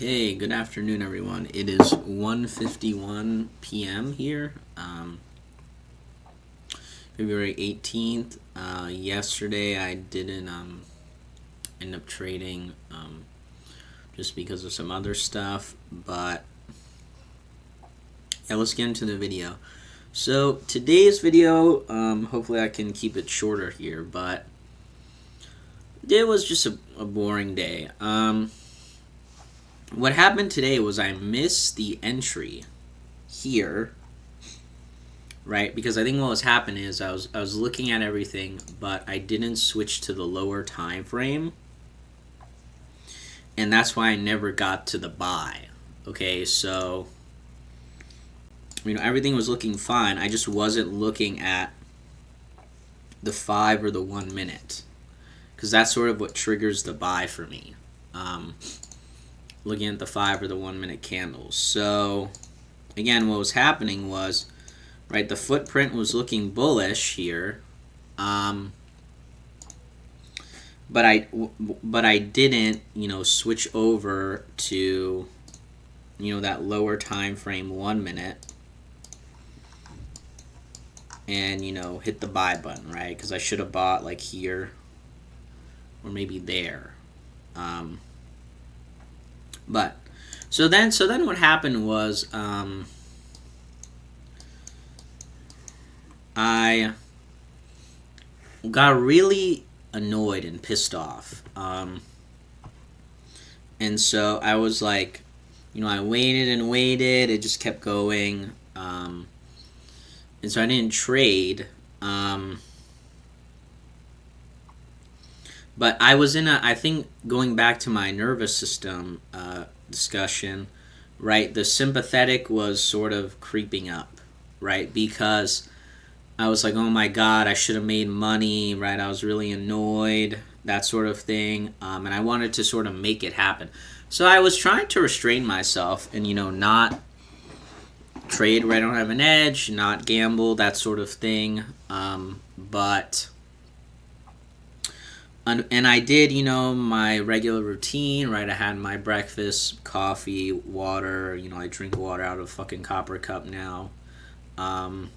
Okay, good afternoon, everyone. It is 1:51 p.m. here, February 18th. Yesterday, I didn't end up trading just because of some other stuff, but yeah, let's get into the video. So today's video, hopefully I can keep it shorter here, but it was just a boring day. What happened today was I missed the entry here, right? Because I think what was happening is I was looking at everything, but I didn't switch to the lower time frame, and that's why I never got to the buy. Okay, so everything was looking fine. I just wasn't looking at the 5 or the 1 minute, because that's sort of what triggers the buy for me. Looking at the 5 or the 1 minute candles. So again, what was happening was, right, the footprint was looking bullish here, but I didn't switch over to that lower time frame 1 minute and hit the buy button, right? Because I should have bought like here or maybe there. But so then what happened was I got really annoyed and pissed off, and so I was like, I waited and waited. It just kept going, and so I didn't trade. But I was I think going back to my nervous system discussion, right, the sympathetic was sort of creeping up, right, because I was like, oh my God, I should have made money, right, I was really annoyed, that sort of thing, and I wanted to sort of make it happen. So I was trying to restrain myself and, not trade where I don't have an edge, not gamble, that sort of thing, but... And I did, my regular routine, right? I had my breakfast, coffee, water. I drink water out of a fucking copper cup now. I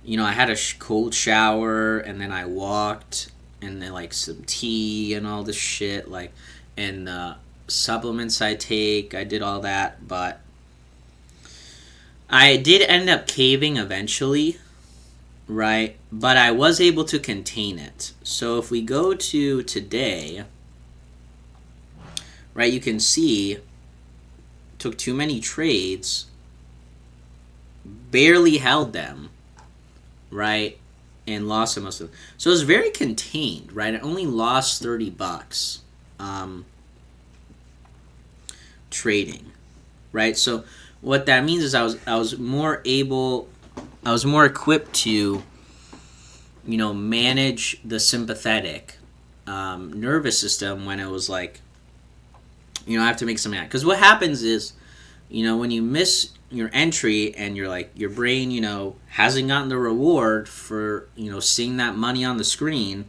had a cold shower, and then I walked, and then, like, some tea and all this shit, like, and supplements I take. I did all that, but I did end up caving eventually. Right, but I was able to contain it. So if we go to today, right, you can see took too many trades, barely held them, right, and lost some most of them. So it was very contained, right? I only lost $30 trading, right? So what that means is I was more equipped to, manage the sympathetic nervous system when it was like, I have to make something out. Because what happens is, when you miss your entry and you're like, your brain, hasn't gotten the reward for, seeing that money on the screen,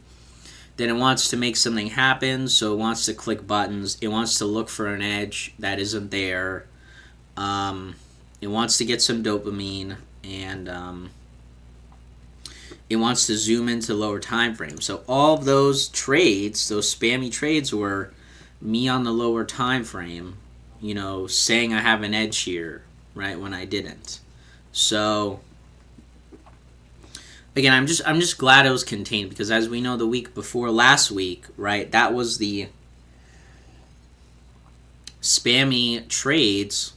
then it wants to make something happen. So it wants to click buttons. It wants to look for an edge that isn't there. It wants to get some dopamine. And it wants to zoom into lower time frames. So all of those trades, those spammy trades, were me on the lower time frame, saying I have an edge here, right, when I didn't. So again, I'm just glad it was contained, because as we know, the week before last week, right, that was the spammy trades,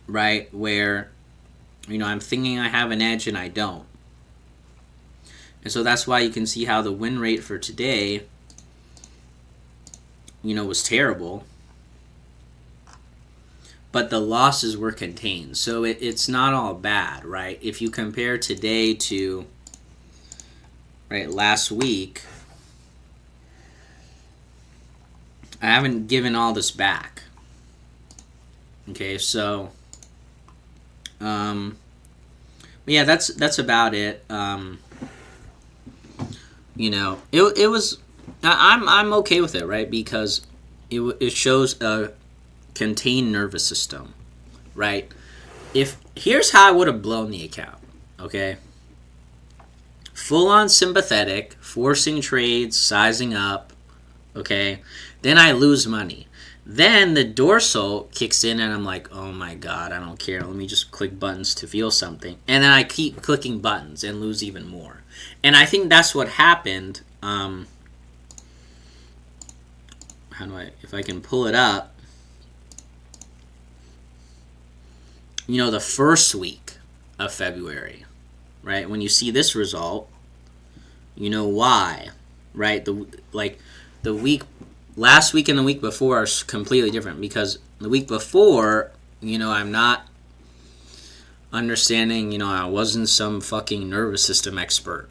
right, where I'm thinking I have an edge and I don't. And so that's why you can see how the win rate for today, was terrible. But the losses were contained. So it's not all bad, right? If you compare today to, right, last week, I haven't given all this back. Okay, so... yeah, that's about it. It was I'm okay with it, right? Because it shows a contained nervous system, right? If here's how I would have blown the account, okay? Full on sympathetic, forcing trades, sizing up, okay? Then I lose money. Then the dorsal kicks in and I'm like, oh my god, I don't care. Let me just click buttons to feel something. And then I keep clicking buttons and lose even more. And I think that's what happened. How do I, if I can pull it up, you know, the first week of February, right? When you see this result, you know why, right? The week, last week and the week before are completely different, because the week before, you know, I'm not understanding, you know, I wasn't some fucking nervous system expert.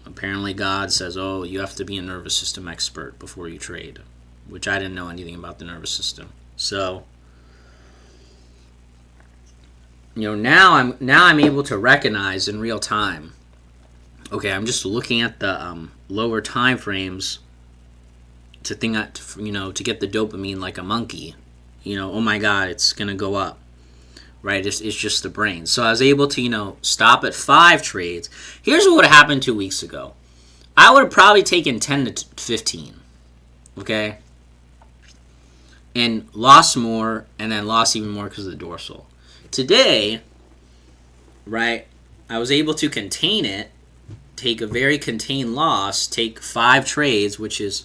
Apparently God says, oh, you have to be a nervous system expert before you trade, which I didn't know anything about the nervous system. So, you know, now I'm able to recognize in real time. Okay, I'm just looking at the lower time frames to think that, you know, to get the dopamine like a monkey. You know, oh my god, it's gonna go up, right? It's just the brain. So I was able to, you know, stop at 5 trades. Here's what would have happened 2 weeks ago. I would have probably taken 10 to 15, okay, and lost more, and then lost even more because of the dorsal. Today, right, I was able to contain it, take a very contained loss, take 5 trades, which is,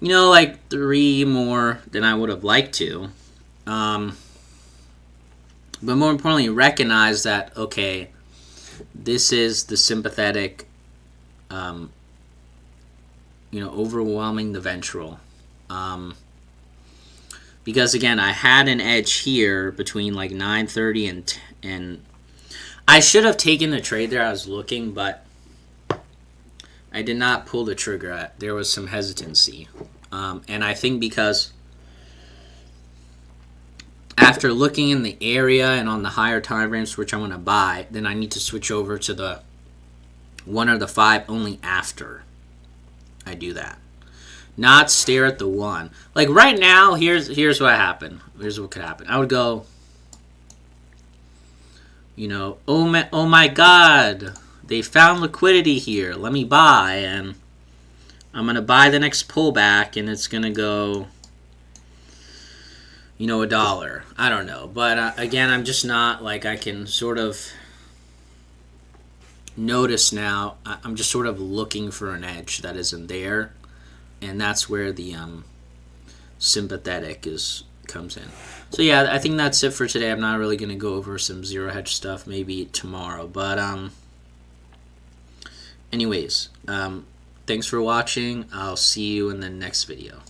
you know, like 3 more than I would have liked to. But more importantly, recognize that, okay, this is the sympathetic, you know, overwhelming the ventral. Because again, I had an edge here between like 9:30 and I should have taken the trade there. I was looking, but I did not pull the trigger. There was some hesitancy, and I think because after looking in the area and on the higher time frames which I want to buy, then I need to switch over to the 1 or the 5 only after I do that. Not stare at the 1. Like right now, here's what happened. Here's what could happen. I would go, you know, oh my god, they found liquidity here. Let me buy, and I'm gonna buy the next pullback, and it's gonna go, you know, $1. I don't know, but again, I'm just not like, I can sort of notice now. I'm just sort of looking for an edge that isn't there. And that's where the sympathetic comes in. So yeah, I think that's it for today. I'm not really going to go over some zero hedge stuff, maybe tomorrow. But anyways, thanks for watching. I'll see you in the next video.